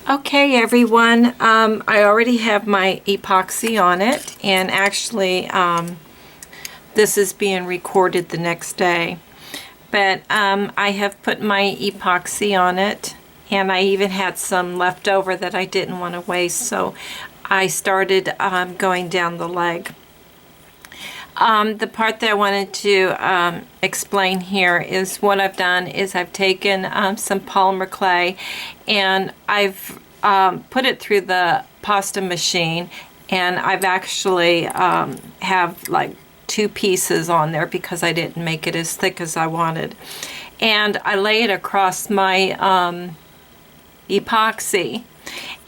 Okay everyone, I already have my epoxy on it, and actually this is being recorded the next day. But I have put my epoxy on it, and I even had some left over that I didn't want to waste, so I started going down the leg. The part that I wanted to explain here is what I've done is I've taken some polymer clay, and I've put it through the pasta machine, and I've actually have like 2 pieces on there because I didn't make it as thick as I wanted. And I lay it across my epoxy,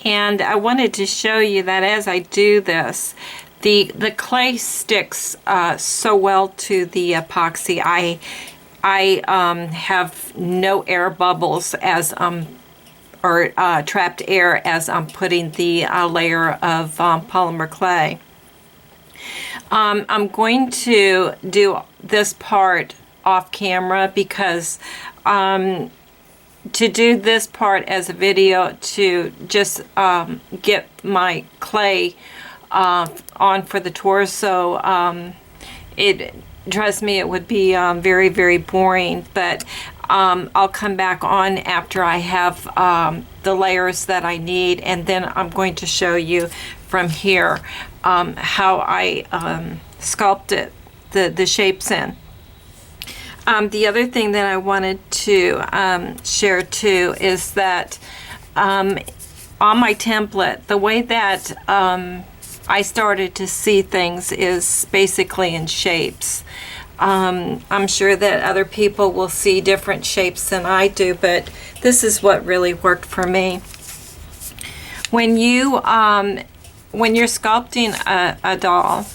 and I wanted to show you that as I do this, the clay sticks so well to the epoxy. I have no air bubbles as or trapped air as I'm putting the layer of polymer clay. I'm going to do this part off camera because to do this part as a video to just get my clay on for the torso, trust me, it would be very, very boring, but I'll come back on after I have the layers that I need, and then I'm going to show you from here how I sculpt it, the shapes in. The other thing that I wanted to share too is that on my template, the way that I started to see things is basically in shapes. I'm sure that other people will see different shapes than I do, but this is what really worked for me. When you're sculpting a doll,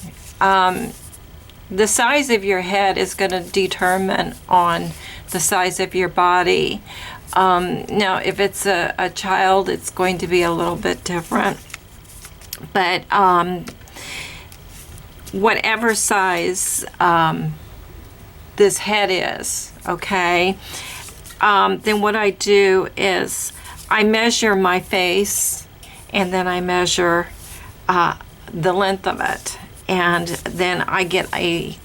the size of your head is going to determine on the size of your body. Now, if it's a child, it's going to be a little bit different. But whatever size this head is, okay, then what I do is I measure my face, and then I measure the length of it, and then I get a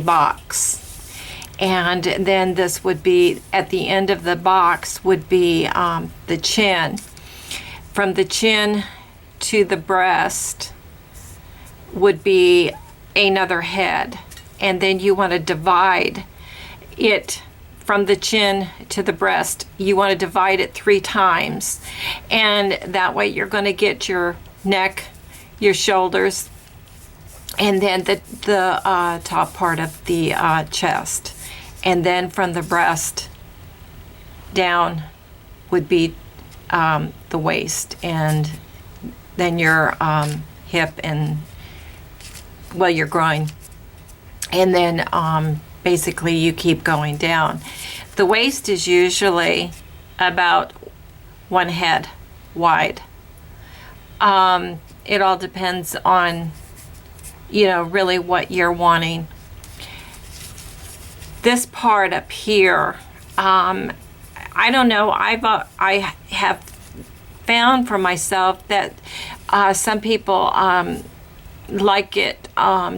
box. And then this would be, at the end of the box would be the chin. From the chin to the breast would be another head, and then you want to divide it from the chin to the breast. You want to divide it 3 times, and that way you're going to get your neck, your shoulders, and then the top part of the chest. And then from the breast down would be the waist, and then your hip, and well, your groin, and then basically you keep going down. The waist is usually about 1 head wide. It all depends on, you know, really what you're wanting. This part up here, I don't know, I have found for myself that some people like it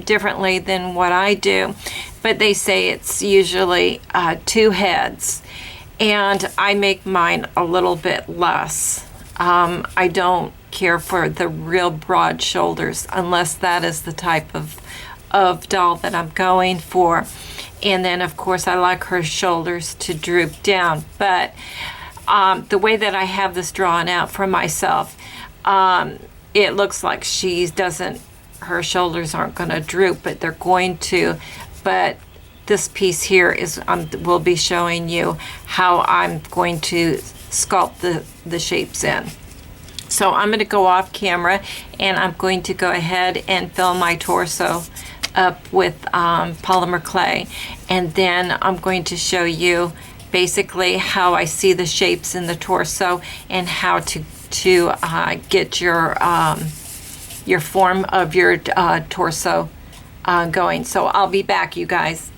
differently than what I do, but they say it's usually 2 heads, and I make mine a little bit less. I don't care for the real broad shoulders unless that is the type of doll that I'm going for. And then of course I like her shoulders to droop down, but the way that I have this drawn out for myself, it looks like her shoulders aren't going to droop, but they're going to. But this piece here is, will be showing you how I'm going to sculpt the shapes in. So I'm going to go off camera, and I'm going to go ahead and fill my torso up with polymer clay, and then I'm going to show you basically how I see the shapes in the torso and how to get your form of your torso going. So I'll be back, you guys.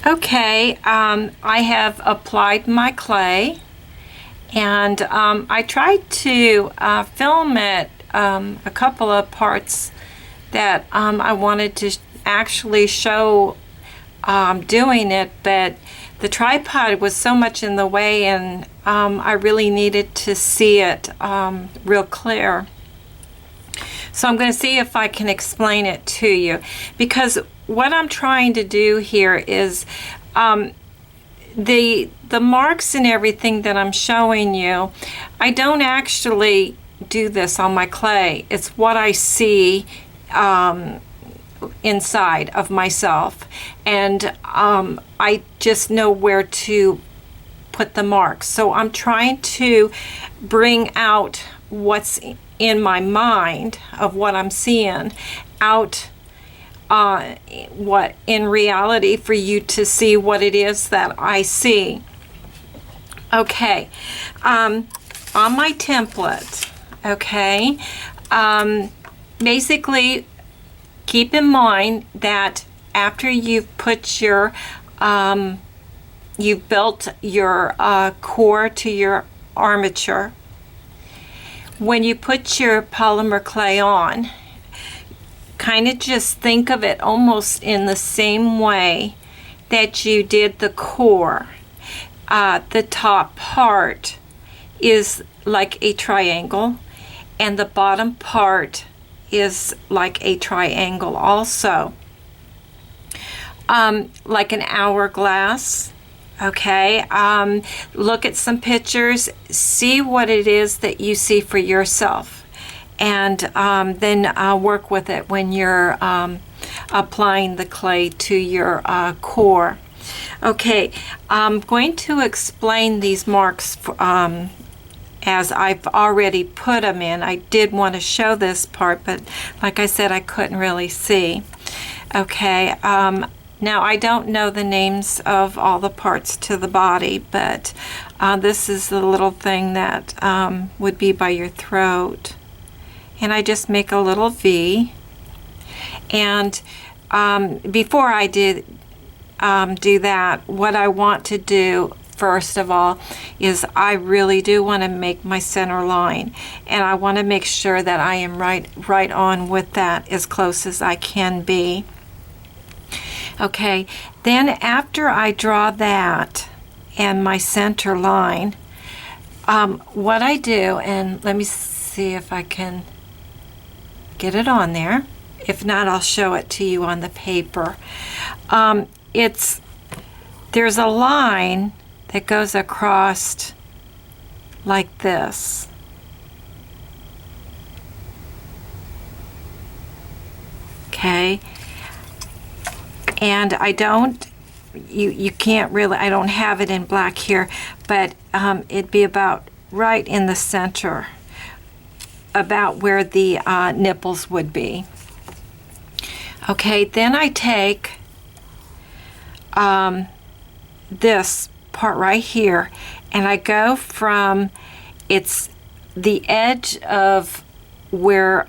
Okay, I have applied my clay, and I tried to film it, a couple of parts that I wanted to actually show doing it, but the tripod was so much in the way, and I really needed to see it real clear. So I'm going to see if I can explain it to you, because what I'm trying to do here is the marks and everything that I'm showing you, I don't actually do this on my clay. It's what I see inside of myself, and I just know where to put the marks. So I'm trying to bring out what's in my mind of what I'm seeing out what in reality, for you to see what it is that I see. Okay, on my template, okay, basically keep in mind that after you've put your you've built your core to your armature, when you put your polymer clay on, kind of just think of it almost in the same way that you did the core. The top part is like a triangle, and the bottom part is like a triangle also, like an hourglass. Okay, look at some pictures, see what it is that you see for yourself, and then work with it when you're applying the clay to your core. Okay, I'm going to explain these marks as I've already put them in. I did want to show this part, but like I said, I couldn't really see. Okay, now I don't know the names of all the parts to the body, but this is the little thing that would be by your throat. And I just make a little V. And before I do that, what I want to do first of all is I really do want to make my center line, and I want to make sure that I am right on with that as close as I can be. Okay, then after I draw that and my center line, what I do, and let me see if I can get it on there. If not, I'll show it to you on the paper. There's a line that goes across like this. Okay, and I don't, you can't really, I don't have it in black here, but it'd be about right in the center, about where the nipples would be. Okay, then I take this part right here, and I go from, it's the edge of where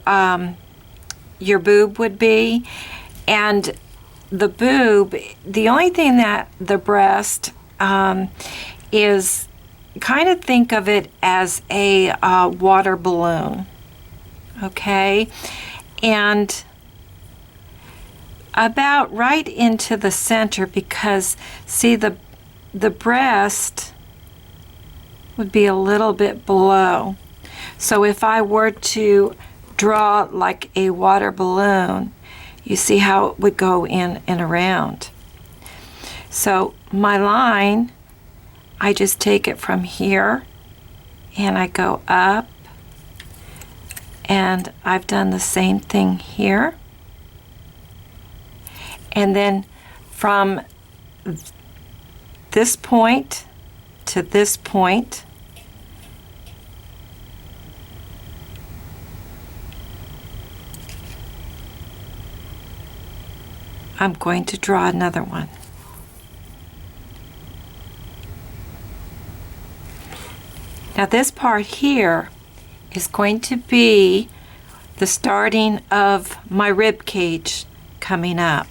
your boob would be, and the boob, the only thing that the breast is, kind of think of it as a water balloon. Okay, and about right into the center, because see, the breast would be a little bit below. So if I were to draw like a water balloon, you see how it would go in and around. So my line, I just take it from here and I go up, and I've done the same thing here. And then from this point to this point, I'm going to draw another one. Now this part here is going to be the starting of my rib cage coming up.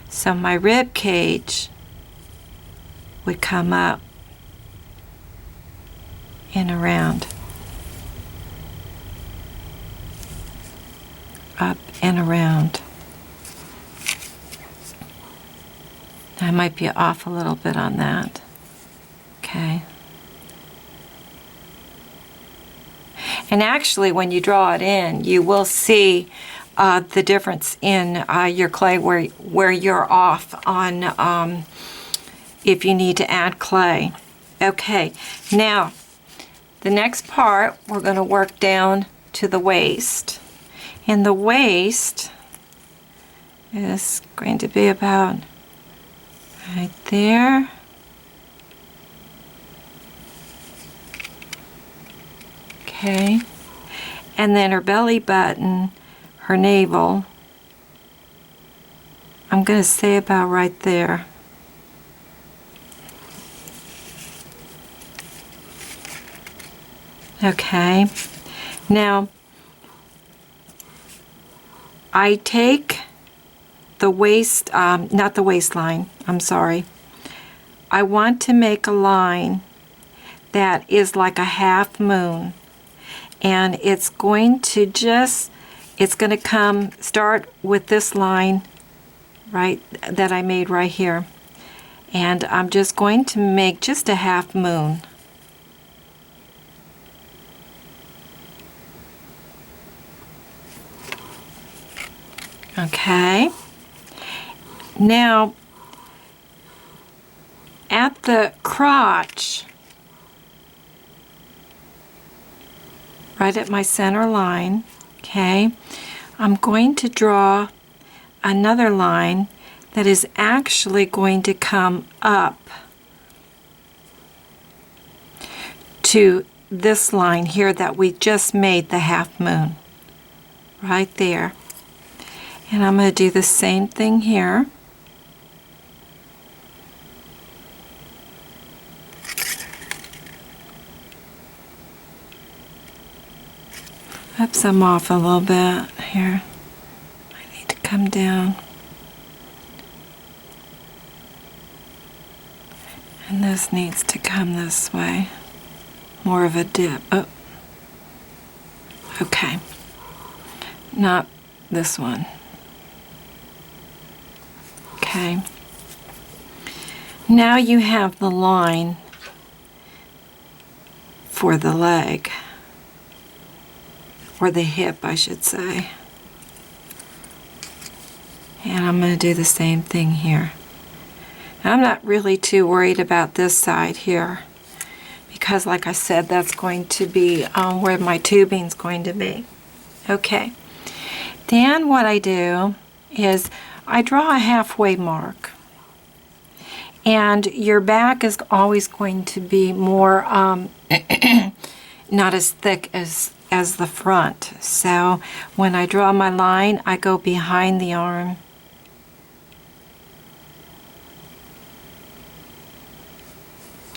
So my rib cage would come up and around. Up and around. I might be off a little bit on that. Okay. And actually, when you draw it in, you will see the difference in your clay where you're off on if you need to add clay. Okay, now the next part, we're going to work down to the waist. And the waist is going to be about right there. Okay, and then her belly button, her navel, I'm going to say about right there. Okay, now I take the waist, not the waistline, I'm sorry. I want to make a line that is like a half moon. And it's going to start with this line, right, that I made right here. And I'm just going to make just a half moon. Okay. Now, at the crotch, right at my center line, okay, I'm going to draw another line that is actually going to come up to this line here that we just made the half moon, right there. And I'm going to do the same thing here. Oops, I'm off a little bit here. I need to come down. And this needs to come this way. More of a dip. Oh. Okay. Not this one. Okay. Now you have the line for the leg. Or the hip, I should say. And I'm going to do the same thing here. I'm not really too worried about this side here because, like I said, that's going to be where my tubing's going to be. Okay. Then what I do is I draw a halfway mark. And your back is always going to be more, not as thick as the front. So when I draw my line, I go behind the arm.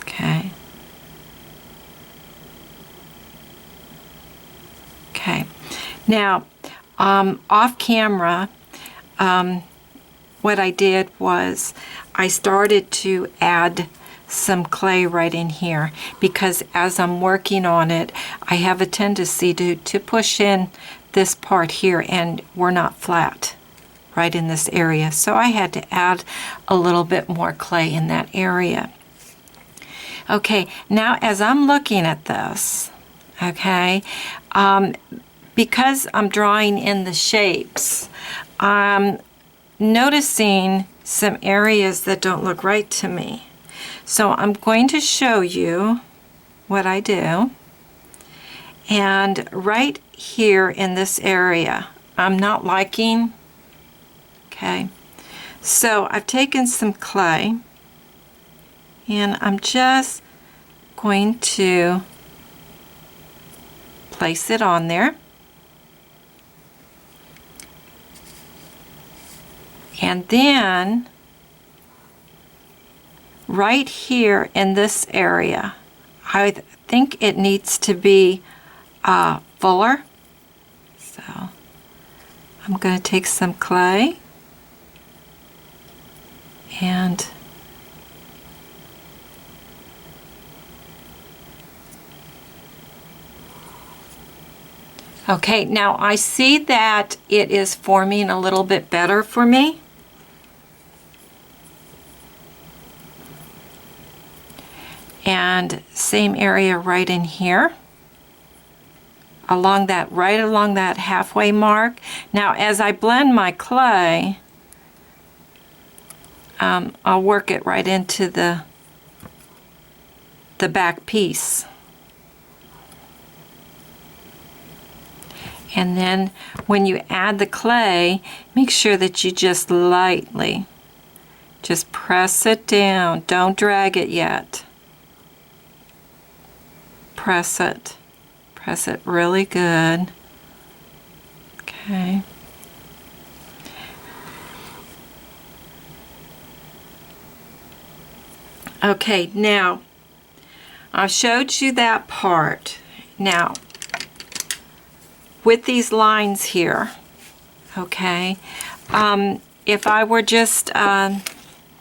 Okay. Okay. Now, off camera, what I did was I started to add some clay right in here because as I'm working on it, I have a tendency to push in this part here and we're not flat right in this area. So I had to add a little bit more clay in that area. Okay, now as I'm looking at this, okay, because I'm drawing in the shapes, I'm noticing some areas that don't look right to me. So I'm going to show you what I do. And right here in this area, I'm not liking, okay, so I've taken some clay and I'm just going to place it on there. And then right here in this area, I think it needs to be fuller. So I'm going to take some clay and Okay, now I see that it is forming a little bit better for me. And same area right in here, along that, right along that halfway mark. Now as I blend my clay, I'll work it right into the back piece. And then when you add the clay, make sure that you just lightly just press it down. Don't drag it yet. Press it. Press it really good. Okay. Okay, now I showed you that part. Now, with these lines here, okay, if I were just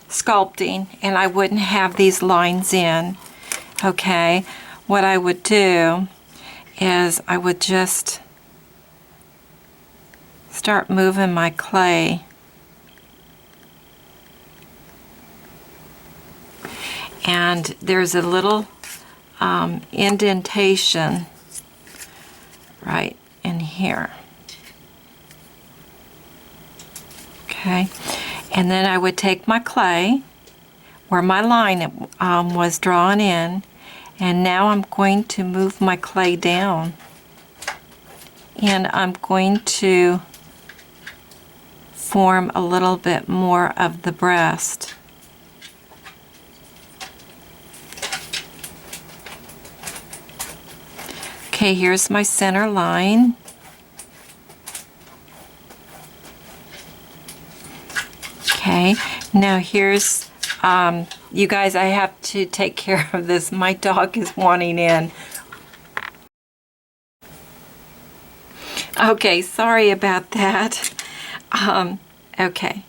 sculpting and I wouldn't have these lines in, okay, what I would do is I would just start moving my clay and there's a little indentation right in here. Okay, and then I would take my clay where my line was drawn in, and now I'm going to move my clay down and I'm going to form a little bit more of the breast. Okay, here's my center line. Okay, now here's, you guys, I have to take care of this. My dog is wanting in. Okay, sorry about that. Okay.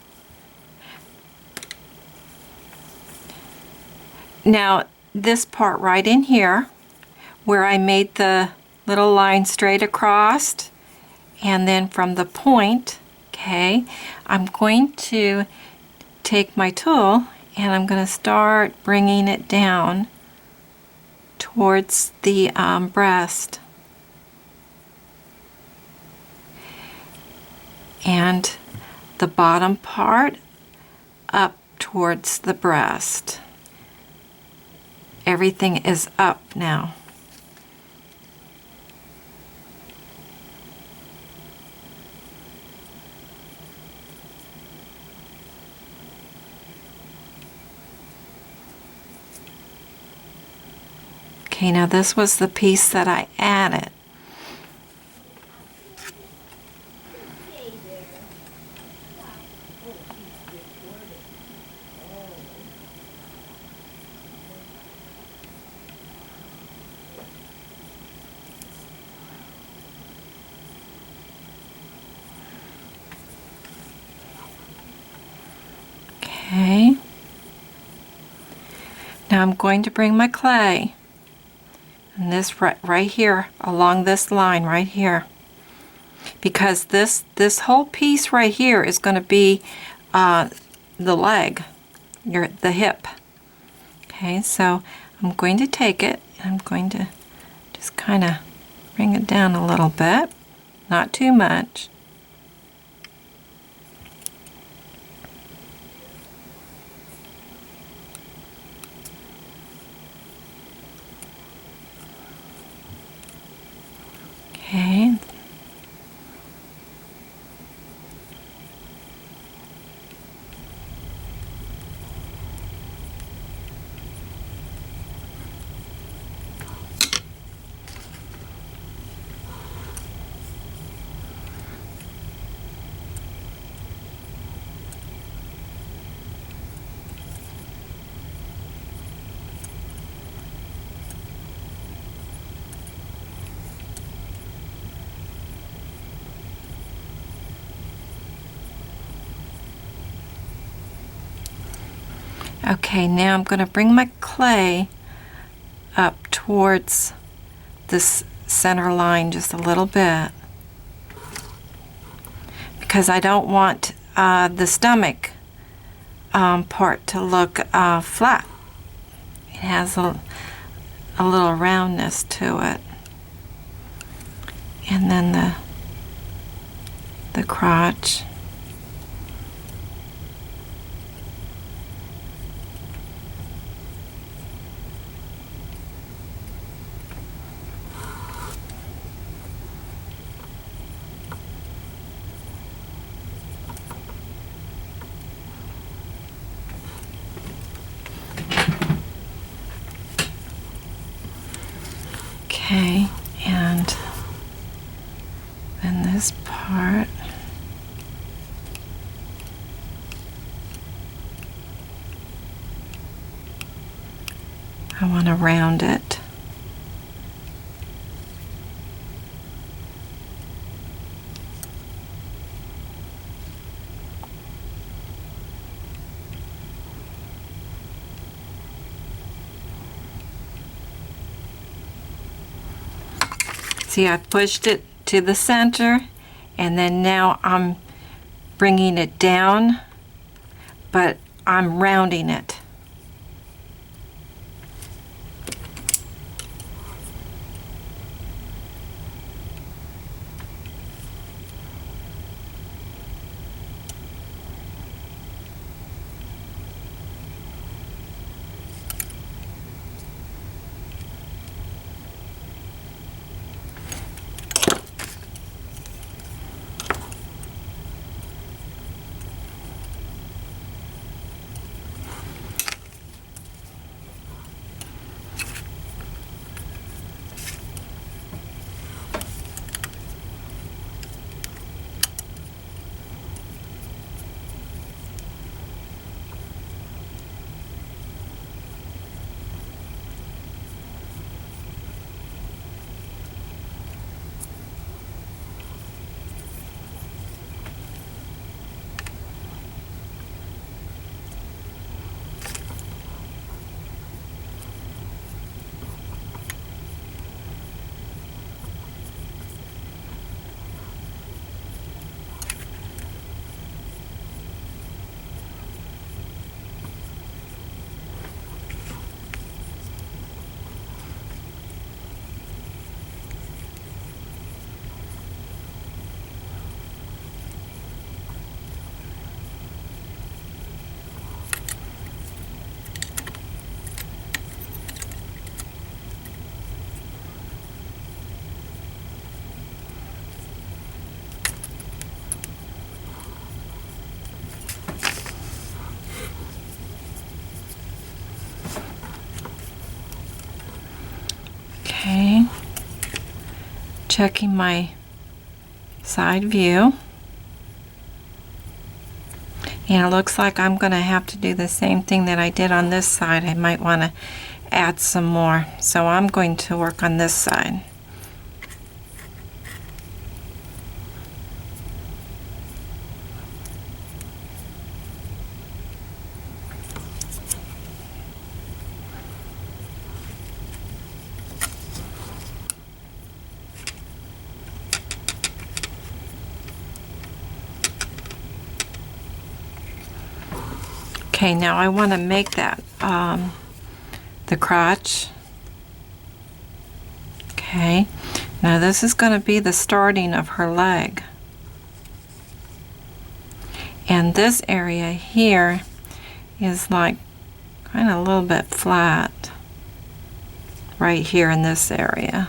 Now, this part right in here, where I made the little line straight across, and then from the point, okay, I'm going to take my tool and I'm going to start bringing it down towards the breast. And the bottom part up towards the breast. Everything is up now. Okay, now this was the piece that I added. Okay. Now I'm going to bring my clay, and this right here along this line right here, because this whole piece right here is going to be the leg, the hip. Okay, so I'm going to take it and I'm going to just kind of bring it down a little bit, not too much. Okay. Okay, now I'm going to bring my clay up towards this center line just a little bit. because I don't want the stomach part to look flat. It has a little roundness to it. And then the crotch. Okay, and then this part. I want to round it. See, I pushed it to the center, and then now I'm bringing it down, but I'm rounding it. Okay, checking my side view, and it looks like I'm going to have to do the same thing that I did on this side. I might want to add some more, so I'm going to work on this side. Okay, now I want to make that the crotch. Okay, now this is going to be the starting of her leg. And this area here is like kind of a little bit flat right here in this area.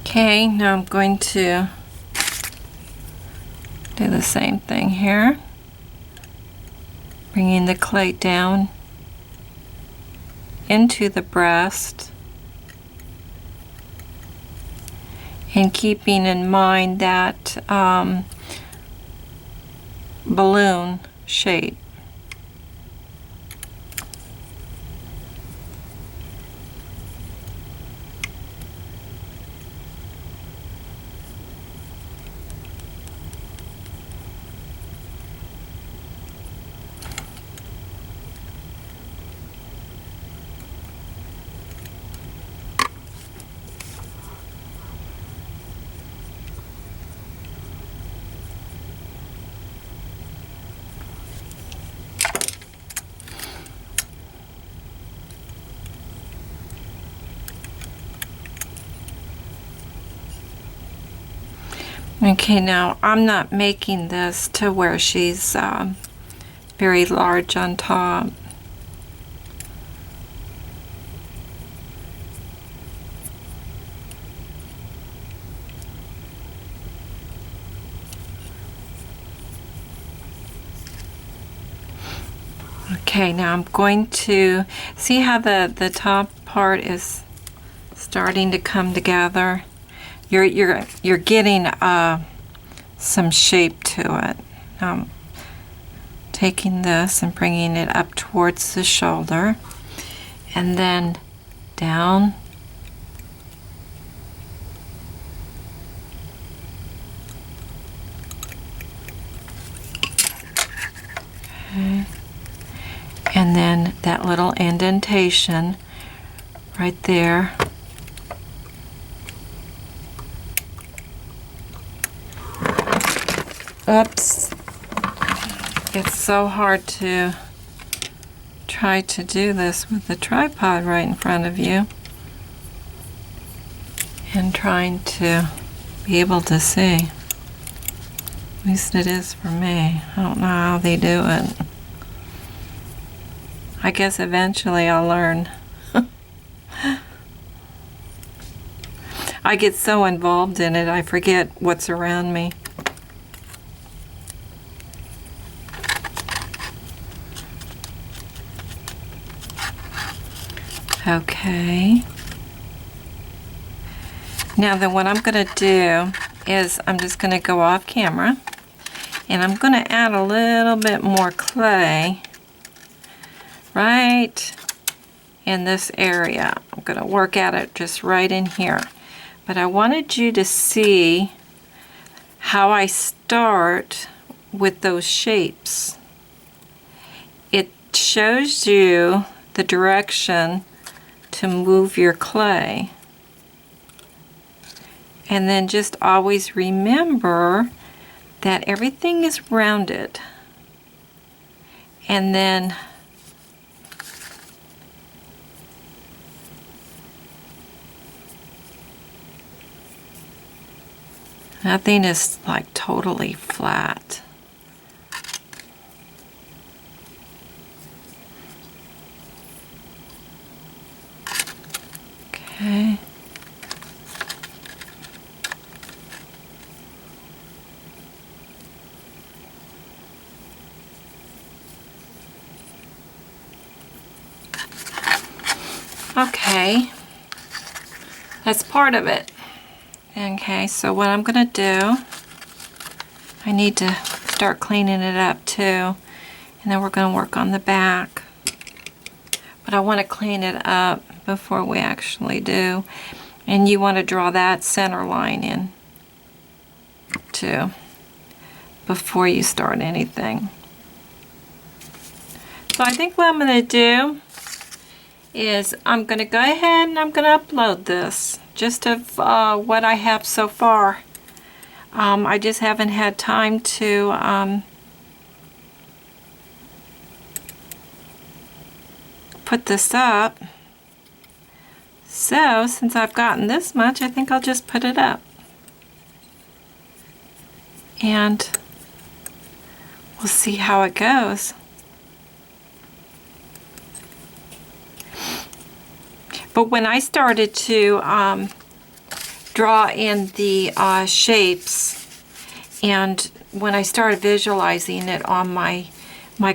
Okay, now I'm going to do the same thing here, bringing the clay down into the breast and keeping in mind that balloon shape. Okay, now I'm not making this to where she's very large on top. Okay, now I'm going to see how the top part is starting to come together. You're getting some shape to it. Taking this and bringing it up towards the shoulder, and then down. Okay. And then that little indentation right there. Oops. It's so hard to try to do this with the tripod right in front of you and trying to be able to see. At least it is for me. I don't know how they do it. I guess eventually I'll learn. I get so involved in it, I forget what's around me. Okay. Now then, what I'm going to do is I'm just going to go off camera and I'm going to add a little bit more clay right in this area. I'm going to work at it just right in here. But I wanted you to see how I start with those shapes. It shows you the direction to move your clay. And then just always remember that everything is rounded. And then nothing is like totally flat. Okay. Okay. That's part of it. Okay, so what I'm going to do, I need to start cleaning it up too, and then we're going to work on the back. But I want to clean it up before we actually do. And you want to draw that center line in too before you start anything. So I think what I'm going to do is I'm going to go ahead and I'm going to upload this just of what I have so far. I just haven't had time to put this up. So since I've gotten this much, I think I'll just put it up. And we'll see how it goes. But when I started to draw in the shapes, and when I started visualizing it on my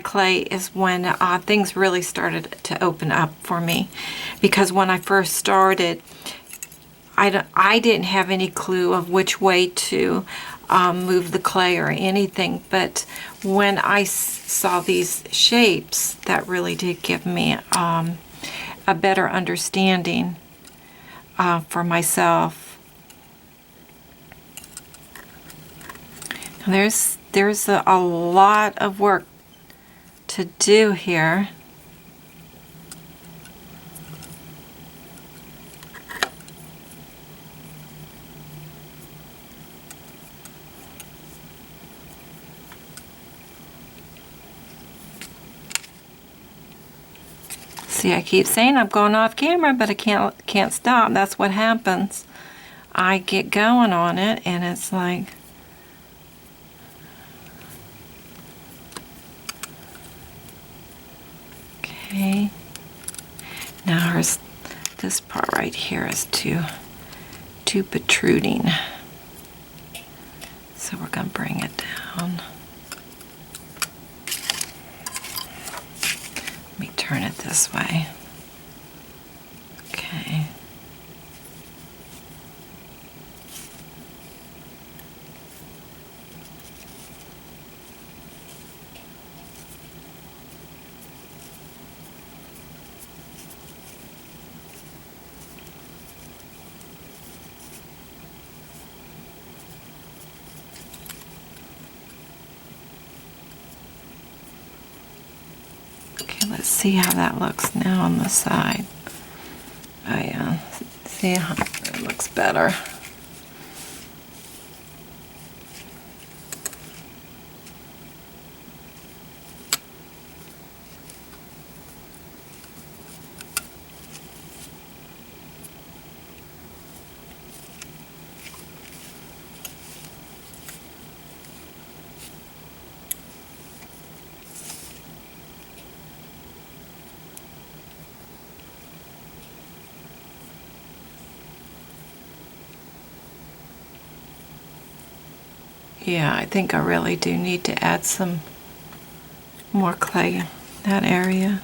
clay is when things really started to open up for me. Because when I first started, I didn't have any clue of which way to move the clay or anything, but when I saw these shapes, that really did give me a better understanding for myself. There's a lot of work to do here. See, I keep saying I'm going off camera, but I can't stop. That's what happens. I get going on it, and it's like, okay. Now this part right here is too protruding. So we're going to bring it down. Let me turn it this way. Okay. Let's see how that looks now on the side. Oh yeah, see how it looks better. Yeah, I think I really do need to add some more clay in that area.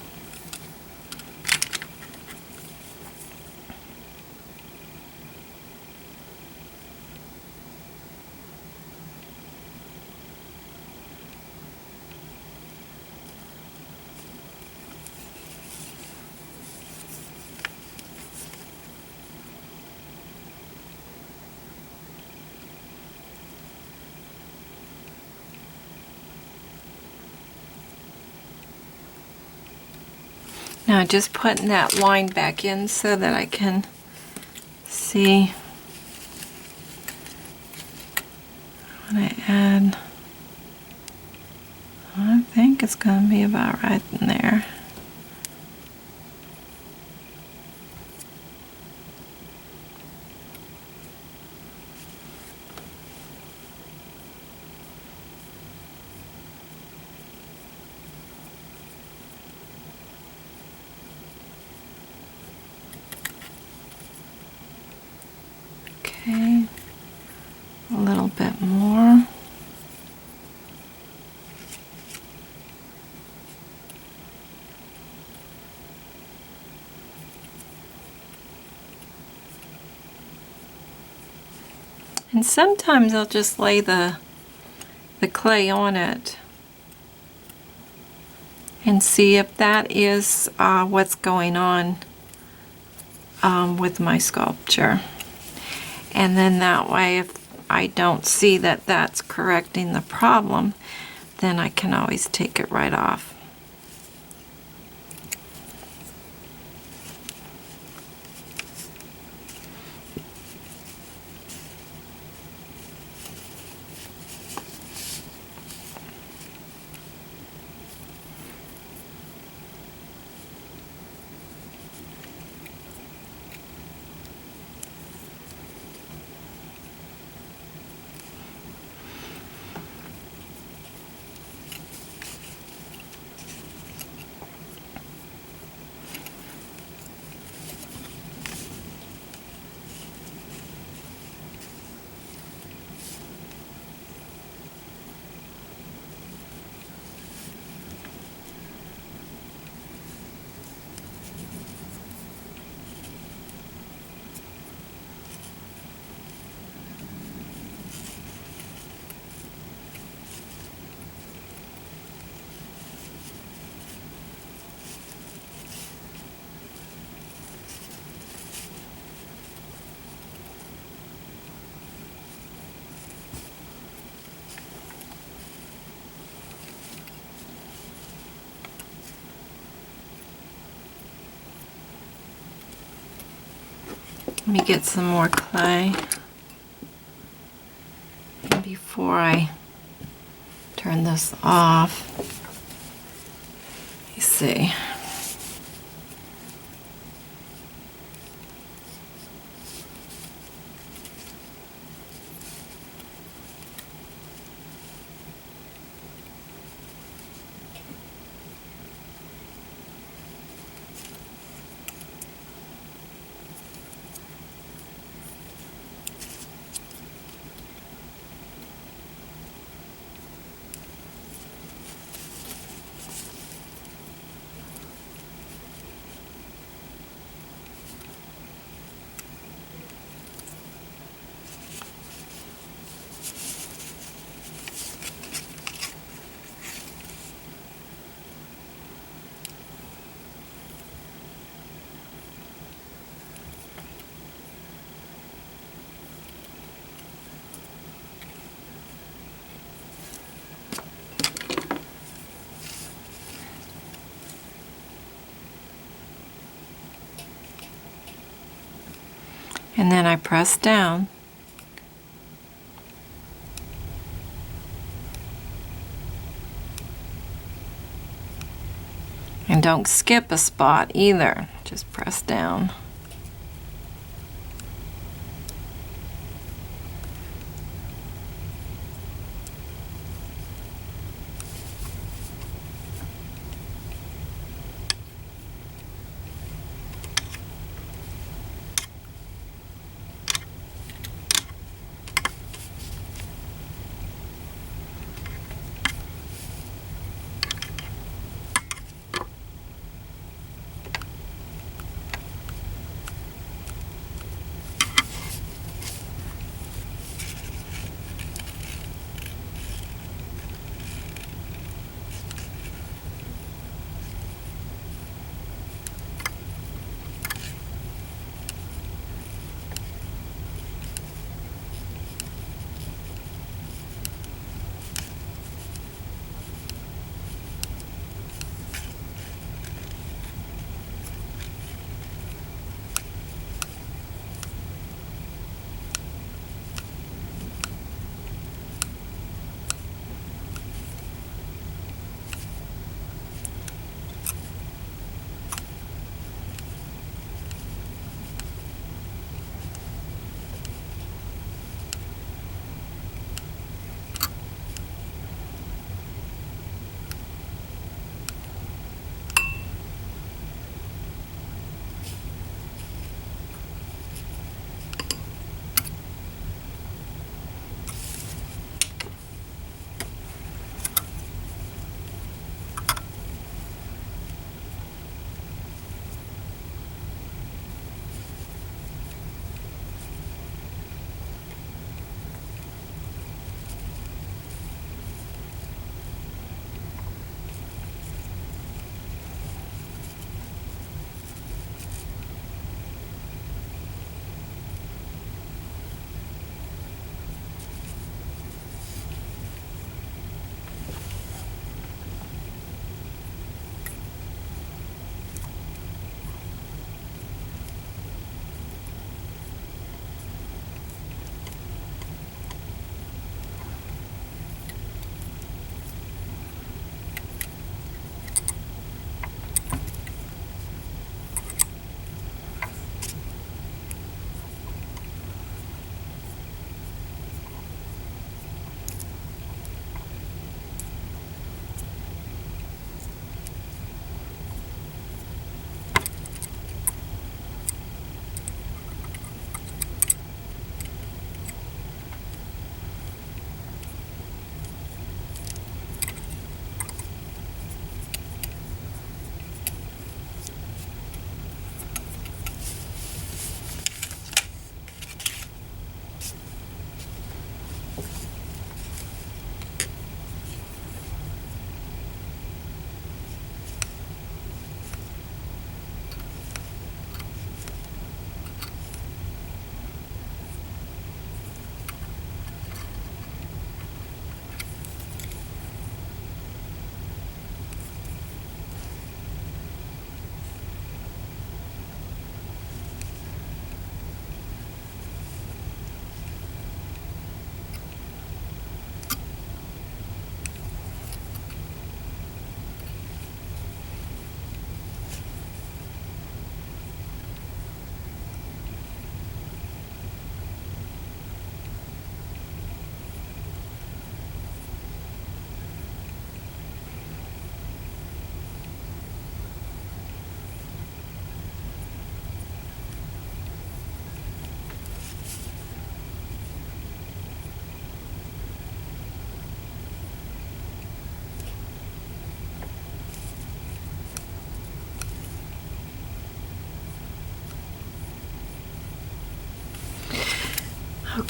Now just putting that line back in so that I can see what I add. I think it's going to be about right in there. Okay, a little bit more. And sometimes I'll just lay the clay on it and see if that is what's going on with my sculpture. And then that way, if I don't see that that's correcting the problem, then I can always take it right off. Let me get some more clay before I turn this off. You see. And then I press down. And don't skip a spot either, just press down.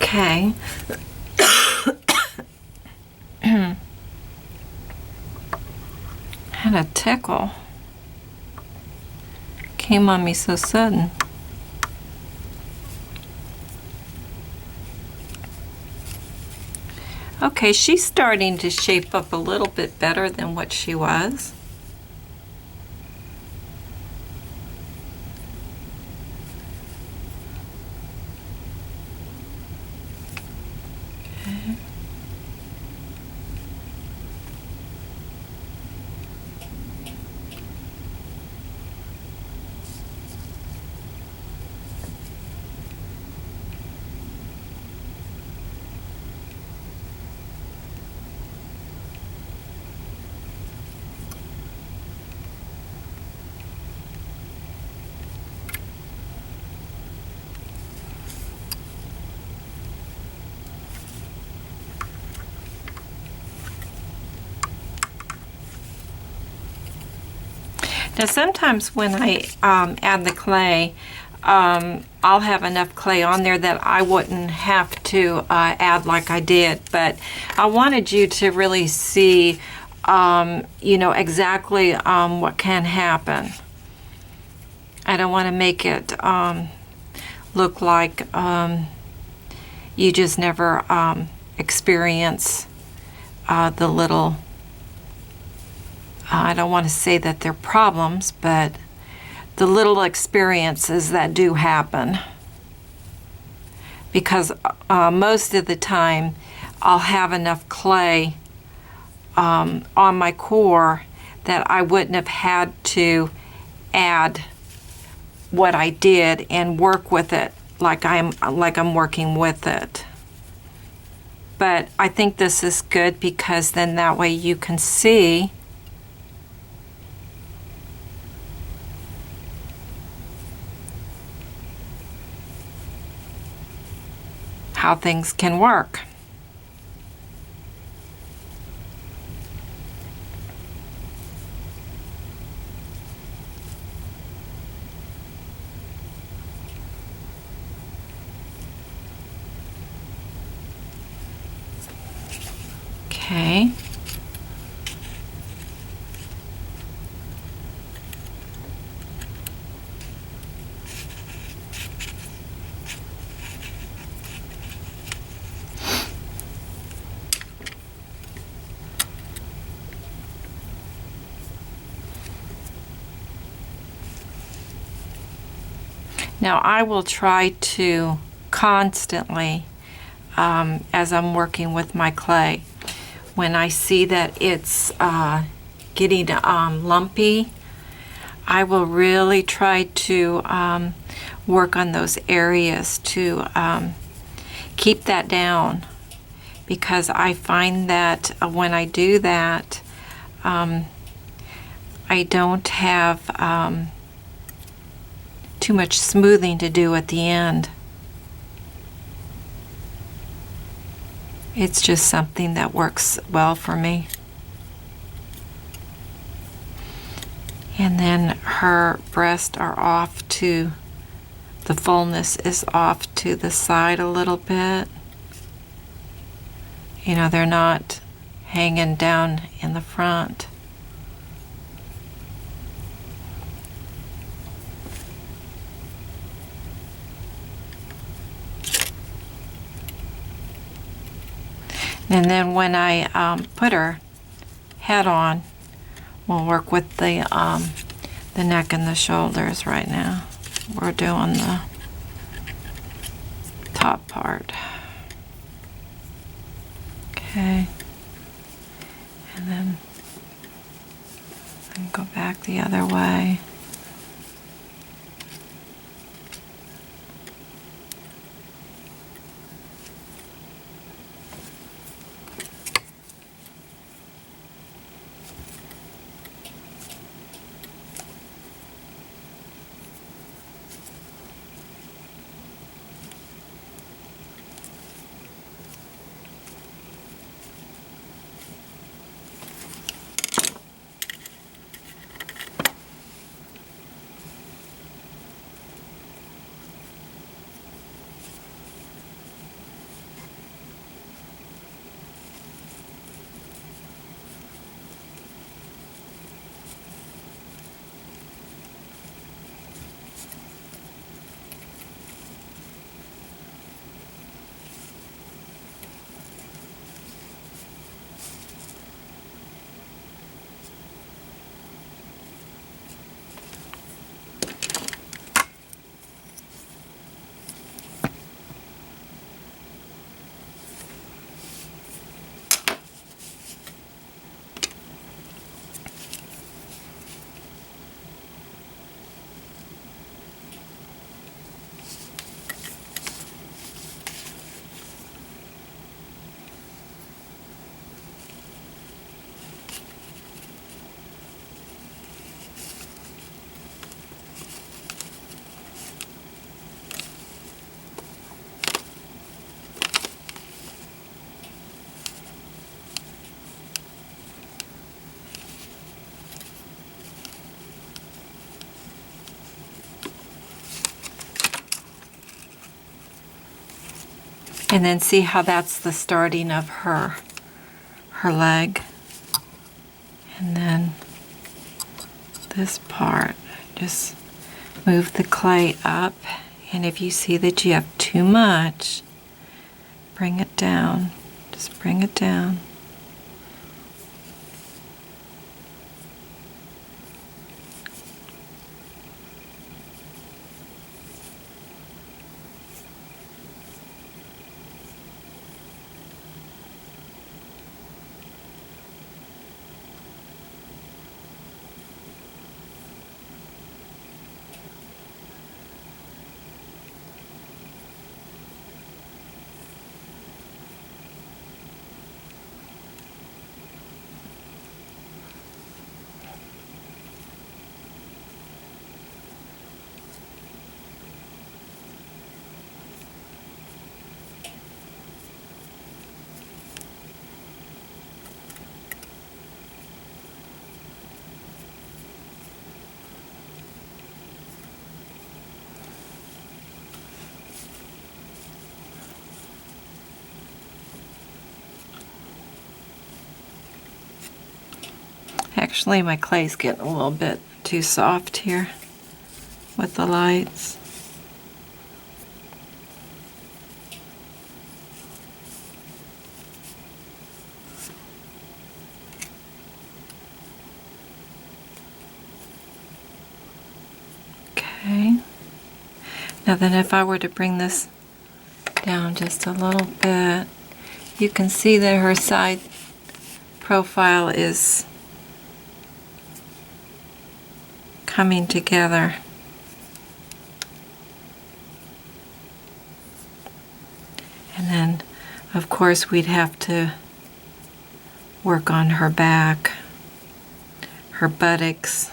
Okay. Had a tickle. Came on me so sudden. Okay, she's starting to shape up a little bit better than what she was. Okay. Now sometimes when I add the clay, I'll have enough clay on there that I wouldn't have to add like I did, but I wanted you to really see, you know, exactly what can happen. I don't want to make it look like you just never experience the little, I don't want to say that they're problems, but the little experiences that do happen. Because most of the time I'll have enough clay on my core that I wouldn't have had to add what I did and work with it like I'm working with it. But I think this is good because then that way you can see how things can work. Okay. Now I will try to constantly, as I'm working with my clay, when I see that it's getting lumpy, I will really try to work on those areas to keep that down, because I find that when I do that, I don't have too much smoothing to do at the end. It's just something that works well for me. And then her breasts are off to, the fullness is off to the side a little bit. You know, they're not hanging down in the front. And then when I put her head on, we'll work with the neck and the shoulders right now. We're doing the top part. Okay. And then go back the other way. And then see how that's the starting of her leg. And then this part, just move the clay up, and if you see that you have too much, bring it down. Just bring it down. Actually, my clay's getting a little bit too soft here with the lights. Okay. Now then, if I were to bring this down just a little bit, you can see that her side profile is coming together. And then, of course, we'd have to work on her back, her buttocks.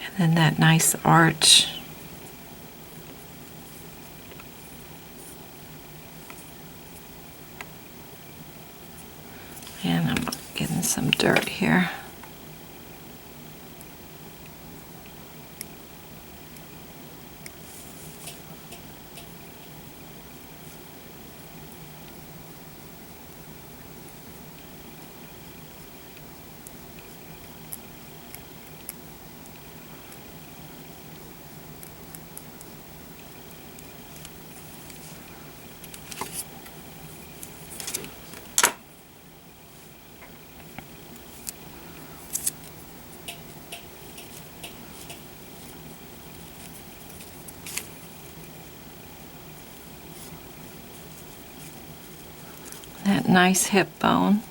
And then that nice arch. And I'm getting some dirt here. That nice hip bone.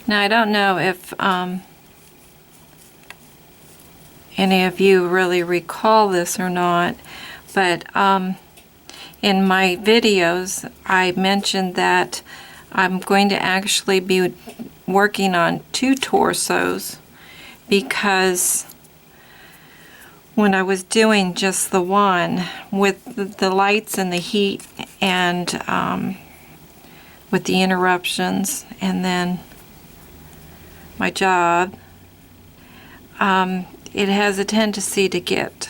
Now I don't know if any of you really recall this or not, but in my videos I mentioned that I'm going to actually be working on 2 torsos, because when I was doing just the one with the lights and the heat and with the interruptions and then my job, it has a tendency to get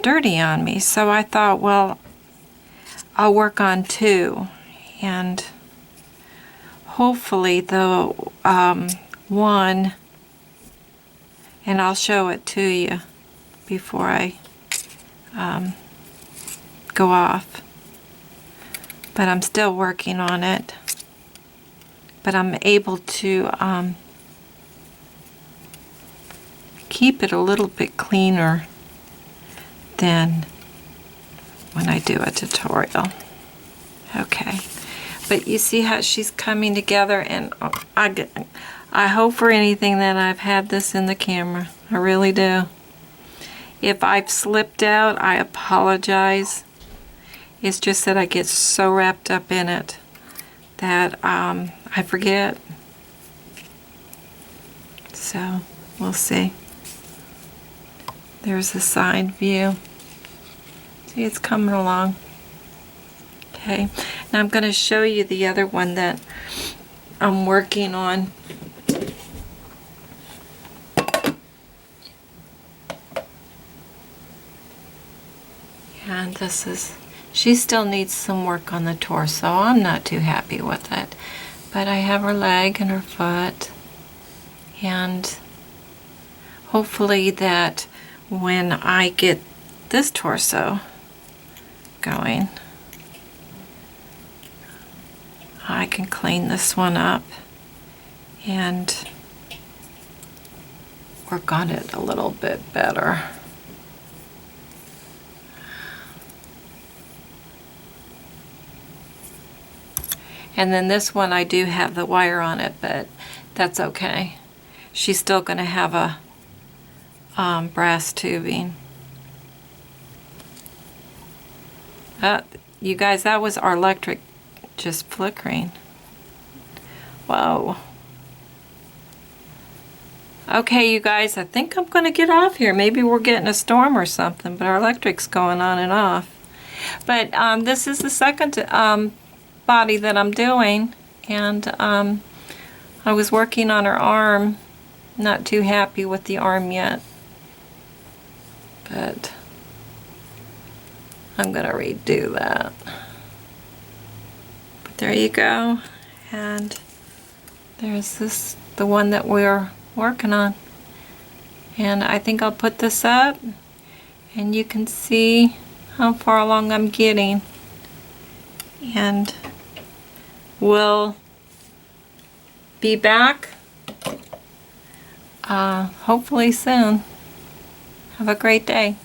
dirty on me. So I thought, well, I'll work on 2, and hopefully the one, and I'll show it to you before I go off, but I'm still working on it, but I'm able to keep it a little bit cleaner than when I do a tutorial. Okay, but you see how she's coming together, and I hope for anything that I've had this in the camera. I really do. If I've slipped out, I apologize. It's just that I get so wrapped up in it that I forget. So we'll see. There's the side view. See, it's coming along. Okay, now I'm going to show you the other one that I'm working on. And this is, she still needs some work on the torso. I'm not too happy with it. But I have her leg and her foot. And hopefully that when I get this torso going, I can clean this one up and work on it a little bit better. And then this one I do have the wire on it, but that's okay. She's still going to have a brass tubing. You guys, that was our electric just flickering. Whoa. Okay, you guys, I think I'm going to get off here. Maybe we're getting a storm or something, but our electric's going on and off. But this is the second body that I'm doing, and I was working on her arm. Not too happy with the arm yet, but I'm going to redo that. But there you go, and there's this, the one that we're working on. And I think I'll put this up and you can see how far along I'm getting, and we'll be back hopefully soon. Have a great day.